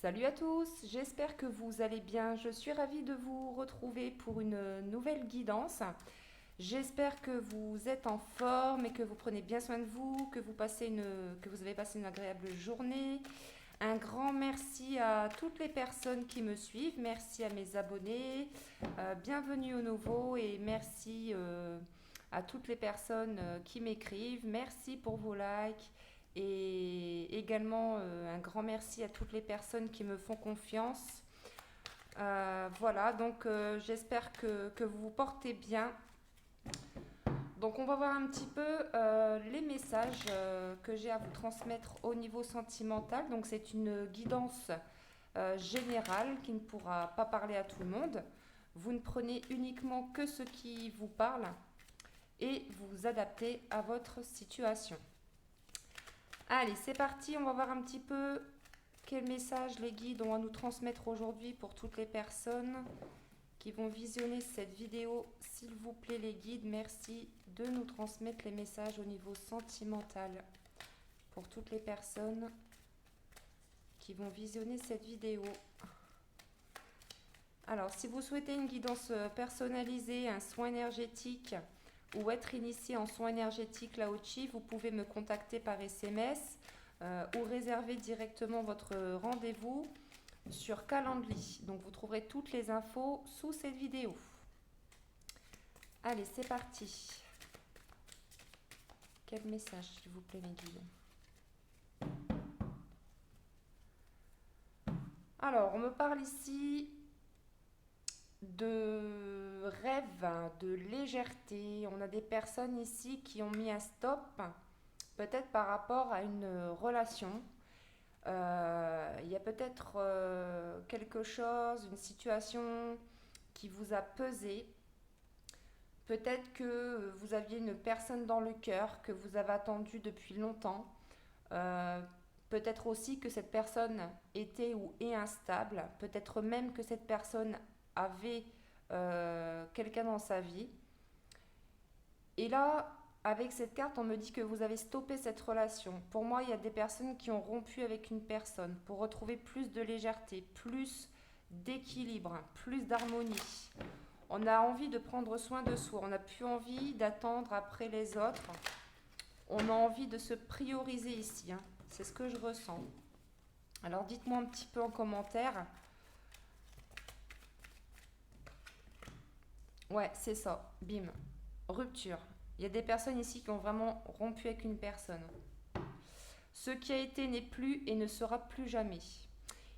Salut à tous, j'espère que vous allez bien. Je suis ravie de vous retrouver pour une nouvelle guidance. J'espère que vous êtes en forme et que vous prenez bien soin de vous, que vous avez passé une agréable journée. Un grand merci à toutes les personnes qui me suivent, merci à mes abonnés, bienvenue aux nouveaux et merci à toutes les personnes qui m'écrivent. Merci pour vos likes et également un grand merci à toutes les personnes qui me font confiance. Voilà, donc j'espère que vous vous portez bien. Donc on va voir un petit peu les messages que j'ai à vous transmettre au niveau sentimental. Donc c'est une guidance générale qui ne pourra pas parler à tout le monde. Vous ne prenez uniquement que ce qui vous parle et vous adaptez à votre situation. Allez, c'est parti, on va voir un petit peu quel message les guides ont à nous transmettre aujourd'hui pour toutes les personnes qui vont visionner cette vidéo. S'il vous plaît les guides, merci de nous transmettre les messages au niveau sentimental pour toutes les personnes qui vont visionner cette vidéo. Alors, si vous souhaitez une guidance personnalisée, un soin énergétique ou être initié en soin énergétique Lao-Chi, vous pouvez me contacter par SMS ou réserver directement votre rendez-vous sur Calendly. Donc, vous trouverez toutes les infos sous cette vidéo. Allez, c'est parti. Quel message, s'il vous plaît, mes guides? Alors, on me parle ici de rêve, de légèreté. On a des personnes ici qui ont mis un stop, peut-être par rapport à une relation. Il y a peut-être quelque chose, une situation qui vous a pesé. Peut-être que vous aviez une personne dans le cœur que vous avez attendue depuis longtemps. Euh, Peut-être aussi que cette personne était ou est instable. Peut-être même que cette personne avait quelqu'un dans sa vie. Et là, avec cette carte, on me dit que vous avez stoppé cette relation. Pour moi, il y a des personnes qui ont rompu avec une personne pour retrouver plus de légèreté, plus d'équilibre, plus d'harmonie. On a envie de prendre soin de soi, on n'a plus envie d'attendre après les autres. On a envie de se prioriser ici, hein. C'est ce que je ressens. Alors dites-moi un petit peu en commentaire. Ouais, c'est ça. Bim. Rupture. Il y a des personnes ici qui ont vraiment rompu avec une personne. Ce qui a été n'est plus et ne sera plus jamais.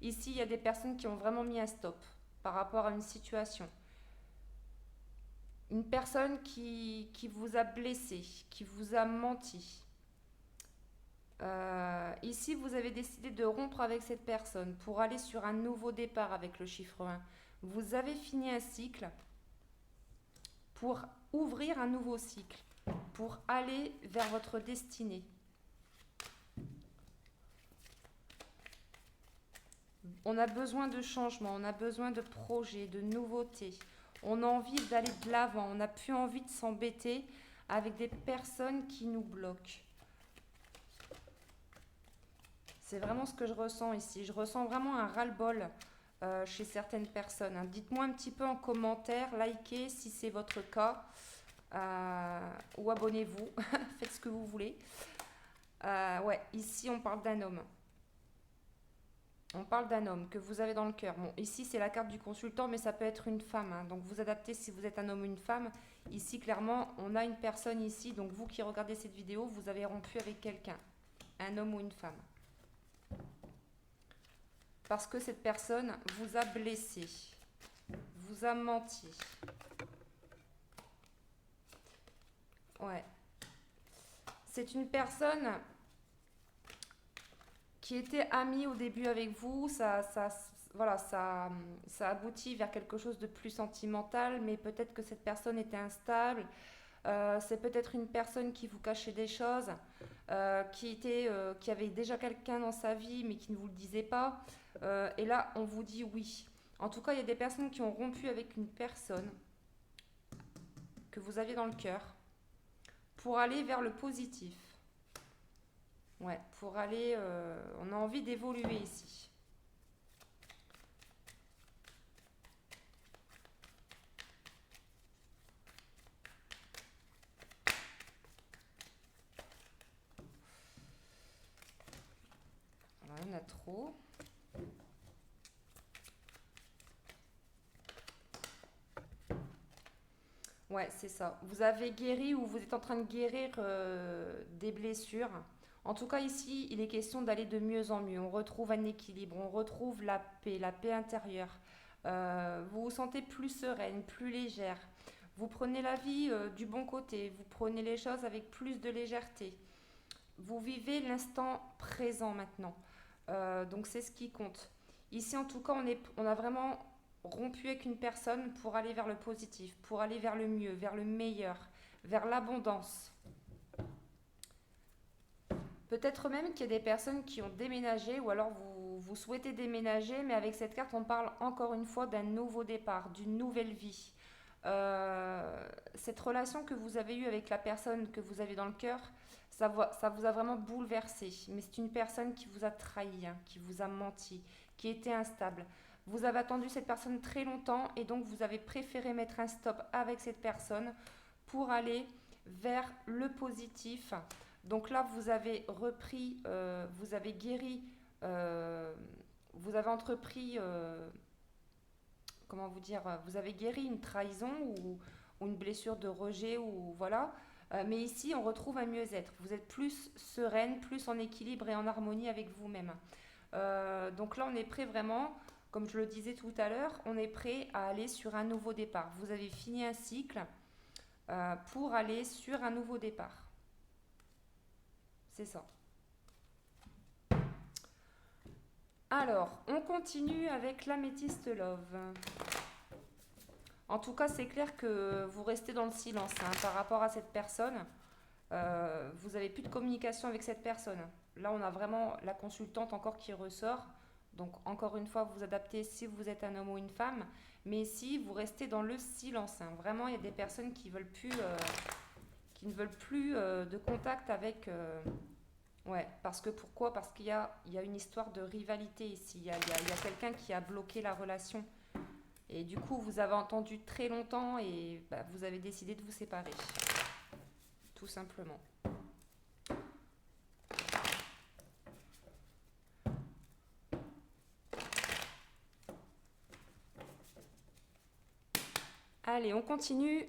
Ici, il y a des personnes qui ont vraiment mis un stop par rapport à une situation. Une personne qui vous a blessé, qui vous a menti. Ici, vous avez décidé de rompre avec cette personne pour aller sur un nouveau départ avec le chiffre 1. Vous avez fini un cycle pour ouvrir un nouveau cycle, pour aller vers votre destinée. On a besoin de changement, on a besoin de projets, de nouveautés. On a envie d'aller de l'avant, on n'a plus envie de s'embêter avec des personnes qui nous bloquent. C'est vraiment ce que je ressens ici. Je ressens vraiment un ras-le-bol chez certaines personnes, hein. Dites-moi un petit peu en commentaire, likez si c'est votre cas, ou abonnez-vous, faites ce que vous voulez. Ouais, ici on parle d'un homme. On parle d'un homme que vous avez dans le cœur. Bon, ici c'est la carte du consultant, mais ça peut être une femme, hein. Donc vous adaptez si vous êtes un homme ou une femme. Ici clairement, on a une personne ici. Donc vous qui regardez cette vidéo, vous avez rompu avec quelqu'un, un homme ou une femme. Parce que cette personne vous a blessé, vous a menti. Ouais. C'est une personne qui était amie au début avec vous. Voilà, ça aboutit vers quelque chose de plus sentimental, mais peut-être que cette personne était instable. C'est peut-être une personne qui vous cachait des choses, qui avait déjà quelqu'un dans sa vie, mais qui ne vous le disait pas. Et là, on vous dit oui. En tout cas, il y a des personnes qui ont rompu avec une personne que vous aviez dans le cœur pour aller vers le positif. Ouais, pour aller. On a envie d'évoluer ici. y en a trop. Ouais, c'est ça. Vous avez guéri ou vous êtes en train de guérir des blessures. En tout cas, ici, il est question d'aller de mieux en mieux. On retrouve un équilibre, on retrouve la paix intérieure. Vous vous sentez plus sereine, plus légère. Vous prenez la vie du bon côté, vous prenez les choses avec plus de légèreté. Vous vivez l'instant présent maintenant. Donc c'est ce qui compte. Ici, en tout cas, on a vraiment rompu avec une personne pour aller vers le positif, pour aller vers le mieux, vers le meilleur, vers l'abondance. Peut-être même qu'il y a des personnes qui ont déménagé ou alors vous souhaitez déménager, mais avec cette carte, on parle encore une fois d'un nouveau départ, d'une nouvelle vie. Cette relation que vous avez eue avec la personne que vous avez dans le cœur, ça vous a vraiment bouleversé. Mais c'est une personne qui vous a trahi, hein, qui vous a menti, qui était instable. Vous avez attendu cette personne très longtemps et donc vous avez préféré mettre un stop avec cette personne pour aller vers le positif. Donc là, vous avez repris, vous avez guéri, euh, vous avez entrepris, comment vous dire, vous avez guéri une trahison ou une blessure de rejet ou voilà. Mais ici, on retrouve un mieux-être. Vous êtes plus sereine, plus en équilibre et en harmonie avec vous-même. Donc là, on est prêt vraiment, comme je le disais tout à l'heure, on est prêt à aller sur un nouveau départ. Vous avez fini un cycle pour aller sur un nouveau départ. C'est ça. Alors, on continue avec l'améthyste love. En tout cas, c'est clair que vous restez dans le silence hein, par rapport à cette personne. Vous n'avez plus de communication avec cette personne. Là, on a vraiment la consultante encore qui ressort. Donc, encore une fois, vous adaptez si vous êtes un homme ou une femme. Mais ici, vous restez dans le silence. Hein. Vraiment, il y a des personnes qui ne veulent plus de contact avec. Ouais, parce que pourquoi? Parce il y a une histoire de rivalité ici. Il y a quelqu'un qui a bloqué la relation. Et du coup, vous avez entendu très longtemps et bah, vous avez décidé de vous séparer. Tout simplement. Allez, on continue.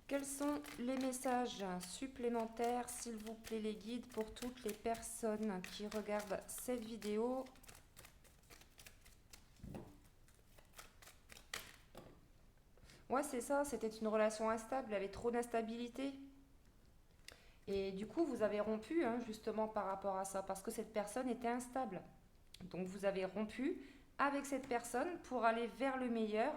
Quels sont les messages supplémentaires, s'il vous plaît, les guides, pour toutes les personnes qui regardent cette vidéo? Ouais, c'est ça, c'était une relation instable, il y avait trop d'instabilité. Et du coup, vous avez rompu, hein, justement, par rapport à ça, parce que cette personne était instable. Donc, vous avez rompu avec cette personne pour aller vers le meilleur,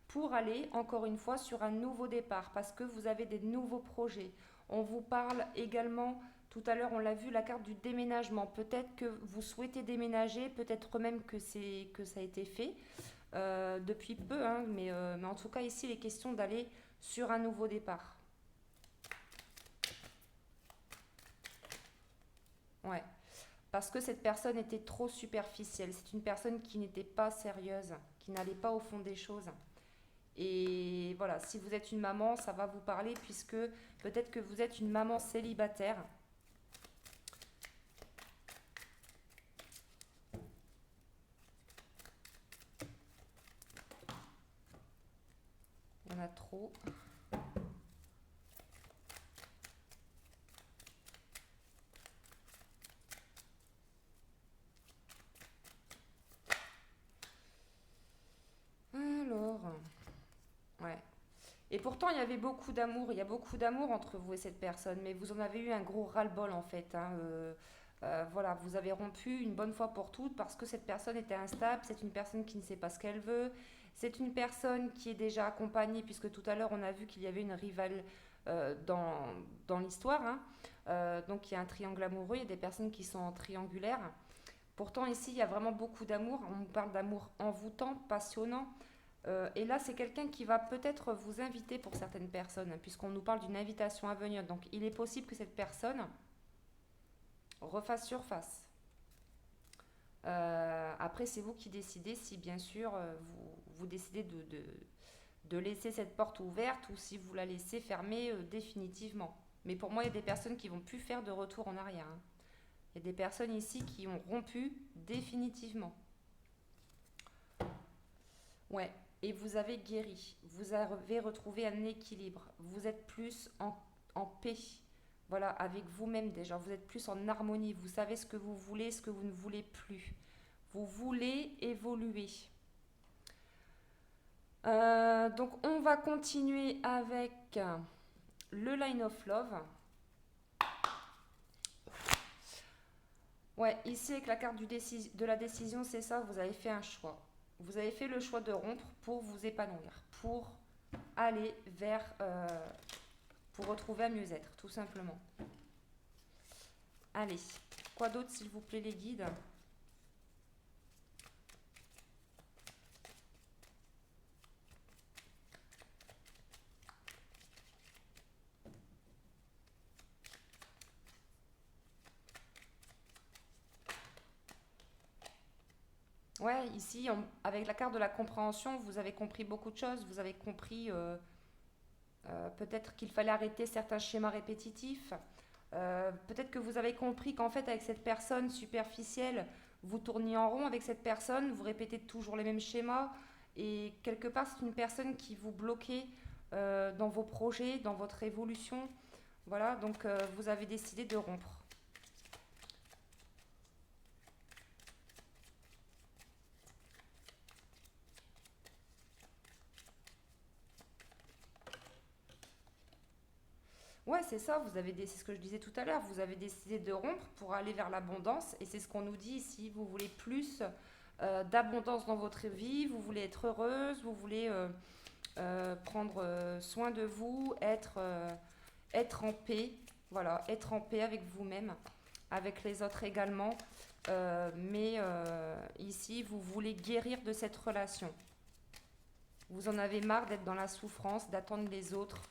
pour aller, encore une fois, sur un nouveau départ, parce que vous avez des nouveaux projets. On vous parle également, tout à l'heure, on l'a vu, la carte du déménagement. Peut-être que vous souhaitez déménager, peut-être même que ça a été fait depuis peu, hein, mais en tout cas, ici, il est question d'aller sur un nouveau départ. Ouais. Parce que cette personne était trop superficielle. C'est une personne qui n'était pas sérieuse, qui n'allait pas au fond des choses. Et voilà, si vous êtes une maman, ça va vous parler puisque peut-être que vous êtes une maman célibataire. Il y en a trop. Alors, ouais. Et pourtant, il y avait beaucoup d'amour. Il y a beaucoup d'amour entre vous et cette personne, mais vous en avez eu un gros ras-le-bol en fait. Hein. Voilà, vous avez rompu une bonne fois pour toutes parce que cette personne était instable. C'est une personne qui ne sait pas ce qu'elle veut. C'est une personne qui est déjà accompagnée, puisque tout à l'heure on a vu qu'il y avait une rivale dans l'histoire. Hein. Donc il y a un triangle amoureux. Il y a des personnes qui sont triangulaires. Pourtant, ici, il y a vraiment beaucoup d'amour. On parle d'amour envoûtant, passionnant. Et là, c'est quelqu'un qui va peut-être vous inviter pour certaines personnes, hein, puisqu'on nous parle d'une invitation à venir. Donc, il est possible que cette personne refasse surface. Après, c'est vous qui décidez si, bien sûr, vous décidez de laisser cette porte ouverte ou si vous la laissez fermée définitivement. Mais pour moi, il y a des personnes qui vont plus faire de retour en arrière. Hein. Il Il y a des personnes ici qui ont rompu définitivement. Ouais, et vous avez guéri. Vous avez retrouvé un équilibre. Vous êtes plus en paix. Voilà, avec vous-même déjà. Vous êtes plus en harmonie. Vous savez ce que vous voulez, ce que vous ne voulez plus. Vous voulez évoluer. Donc, on va continuer avec le Line of Love. Ouais, ici avec la carte de la décision, c'est ça, vous avez fait un choix. Vous avez fait le choix de rompre pour vous épanouir, pour aller vers, pour retrouver un mieux-être, tout simplement. Allez, quoi d'autre s'il vous plaît les guides? Ouais, ici, avec la carte de la compréhension, vous avez compris beaucoup de choses. Vous avez compris peut-être qu'il fallait arrêter certains schémas répétitifs. Peut-être que vous avez compris qu'en fait, avec cette personne superficielle, vous tourniez en rond avec cette personne, vous répétez toujours les mêmes schémas. Et quelque part, c'est une personne qui vous bloquait dans vos projets, dans votre évolution. Voilà, donc vous avez décidé de rompre. Ouais, c'est ça, c'est ce que je disais tout à l'heure, vous avez décidé de rompre pour aller vers l'abondance et c'est ce qu'on nous dit ici, vous voulez plus d'abondance dans votre vie, vous voulez être heureuse, vous voulez prendre soin de vous, être en paix, voilà, être en paix avec vous-même, avec les autres également, mais ici, vous voulez guérir de cette relation. Vous en avez marre d'être dans la souffrance, d'attendre les autres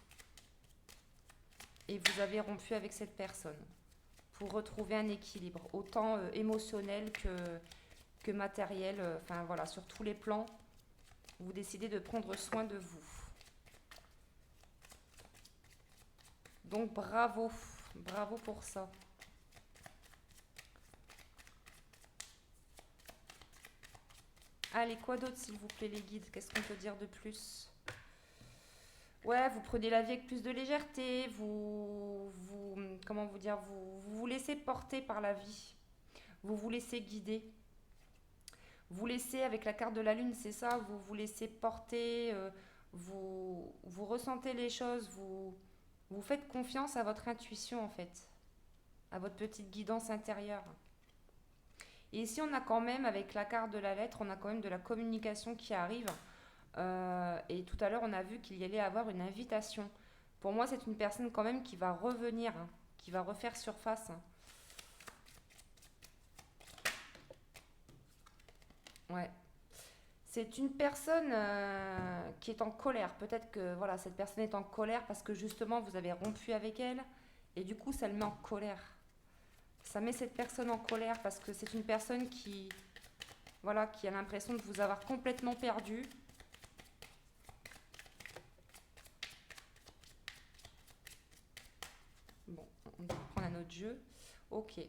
et vous avez rompu avec cette personne pour retrouver un équilibre, autant émotionnel que matériel, enfin voilà, sur tous les plans, vous décidez de prendre soin de vous. Donc bravo, bravo pour ça. Allez, quoi d'autre s'il vous plaît les guides? Qu'est-ce qu'on peut dire de plus? Ouais, vous prenez la vie avec plus de légèreté, comment vous dire, vous laissez porter par la vie, vous vous laissez guider. Vous laissez, avec la carte de la lune, c'est ça, vous vous laissez porter, vous ressentez les choses, vous faites confiance à votre intuition en fait, à votre petite guidance intérieure. Et ici, on a quand même, avec la carte de la lettre, on a quand même de la communication qui arrive. Et tout à l'heure, on a vu qu'il y allait avoir une invitation. Pour moi, c'est une personne quand même qui va revenir, hein, qui va refaire surface. Ouais. C'est une personne qui est en colère. Peut-être que voilà, cette personne est en colère parce que justement vous avez rompu avec elle et du coup ça le met en colère. Ça met cette personne en colère parce que c'est une personne qui voilà, qui a l'impression de vous avoir complètement perdu. Bon, on va prendre un autre jeu. Ok.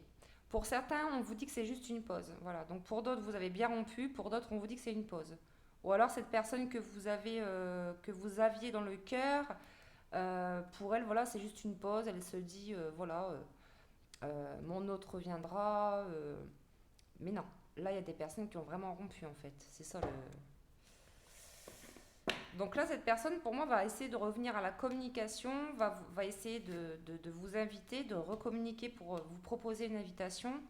Pour certains, on vous dit que c'est juste une pause. Voilà. Donc pour d'autres, vous avez bien rompu. Pour d'autres, on vous dit que c'est une pause. Ou alors cette personne que vous aviez dans le cœur, pour elle, voilà, c'est juste une pause. Elle se dit, voilà, mon autre reviendra. Mais non, là, il y a des personnes qui ont vraiment rompu, en fait. C'est ça le. Donc là, cette personne, pour moi, va essayer de revenir à la communication, va essayer de vous inviter, de recommuniquer pour vous proposer une invitation.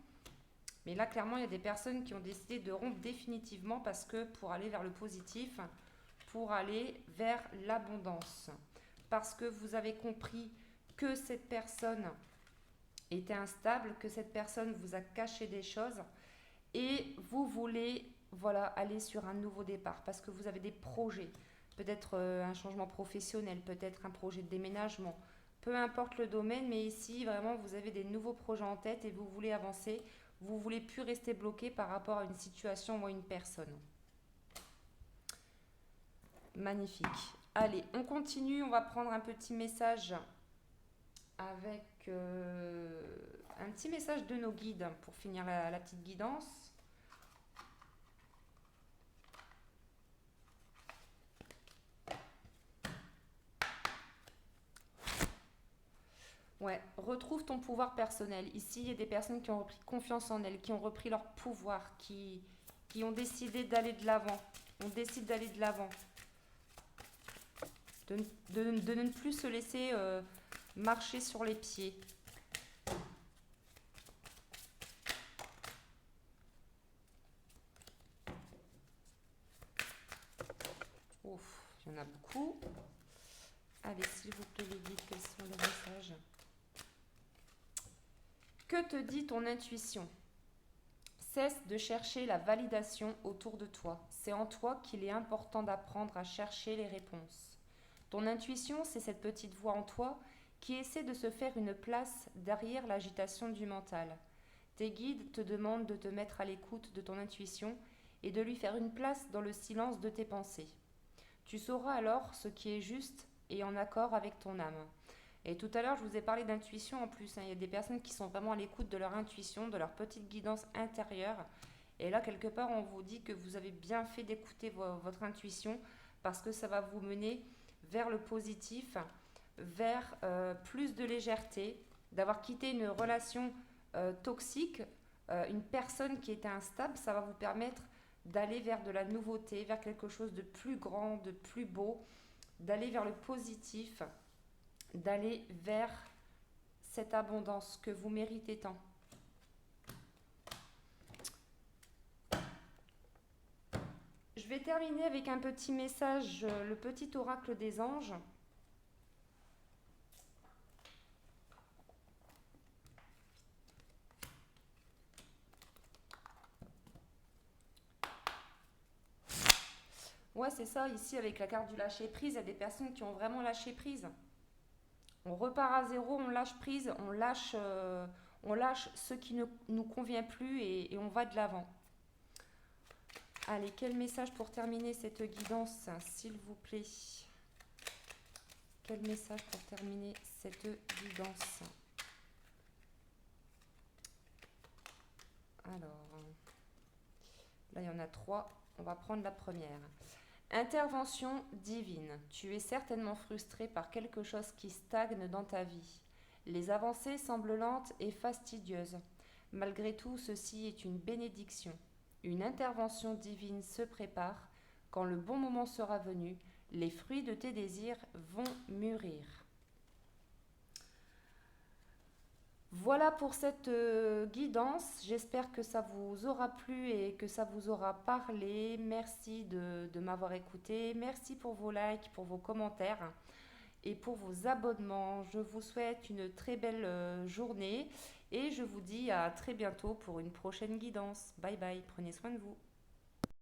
Mais là, clairement, il y a des personnes qui ont décidé de rompre définitivement parce que pour aller vers le positif, pour aller vers l'abondance. Parce que vous avez compris que cette personne était instable, que cette personne vous a caché des choses et vous voulez voilà, aller sur un nouveau départ parce que vous avez des projets, peut-être un changement professionnel, peut-être un projet de déménagement, peu importe le domaine, mais ici vraiment vous avez des nouveaux projets en tête et vous voulez avancer, vous ne voulez plus rester bloqué par rapport à une situation ou à une personne. Magnifique. Allez, on continue, on va prendre un petit message avec un petit message de nos guides pour finir la petite guidance. Ouais, retrouve ton pouvoir personnel. Ici, il y a des personnes qui ont repris confiance en elles, qui ont repris leur pouvoir, qui ont décidé d'aller de l'avant. On décide d'aller de l'avant. De ne plus se laisser marcher sur les pieds. Ouf, il y en a beaucoup. Allez, s'il vous plaît, les guides, quels sont les messages? Que te dit ton intuition? Cesse de chercher la validation autour de toi. C'est en toi qu'il est important d'apprendre à chercher les réponses. Ton intuition, c'est cette petite voix en toi qui essaie de se faire une place derrière l'agitation du mental. Tes guides te demandent de te mettre à l'écoute de ton intuition et de lui faire une place dans le silence de tes pensées. Tu sauras alors ce qui est juste et en accord avec ton âme. Et tout à l'heure, je vous ai parlé d'intuition en plus. Il y a des personnes qui sont vraiment à l'écoute de leur intuition, de leur petite guidance intérieure. Et là, quelque part, on vous dit que vous avez bien fait d'écouter votre intuition parce que ça va vous mener vers le positif, vers plus de légèreté, d'avoir quitté une relation toxique, une personne qui était instable. Ça va vous permettre d'aller vers de la nouveauté, vers quelque chose de plus grand, de plus beau, d'aller vers le positif, d'aller vers cette abondance que vous méritez tant. Je vais terminer avec un petit message, le petit oracle des anges. Ouais, c'est ça, ici avec la carte du lâcher prise, il y a des personnes qui ont vraiment lâché prise. On repart à zéro, on lâche prise, on lâche ce qui ne nous convient plus et on va de l'avant. Allez, quel message pour terminer cette guidance, s'il vous plaît? Quel message pour terminer cette guidance? Alors, là il y en a 3, on va prendre la première. Intervention divine. Tu es certainement frustré par quelque chose qui stagne dans ta vie. Les avancées semblent lentes et fastidieuses. Malgré tout, ceci est une bénédiction. Une intervention divine se prépare. Quand le bon moment sera venu, les fruits de tes désirs vont mûrir. Voilà pour cette guidance. J'espère que ça vous aura plu et que ça vous aura parlé. Merci de m'avoir écouté. Merci pour vos likes, pour vos commentaires et pour vos abonnements. Je vous souhaite une très belle journée et je vous dis à très bientôt pour une prochaine guidance. Bye bye, prenez soin de vous.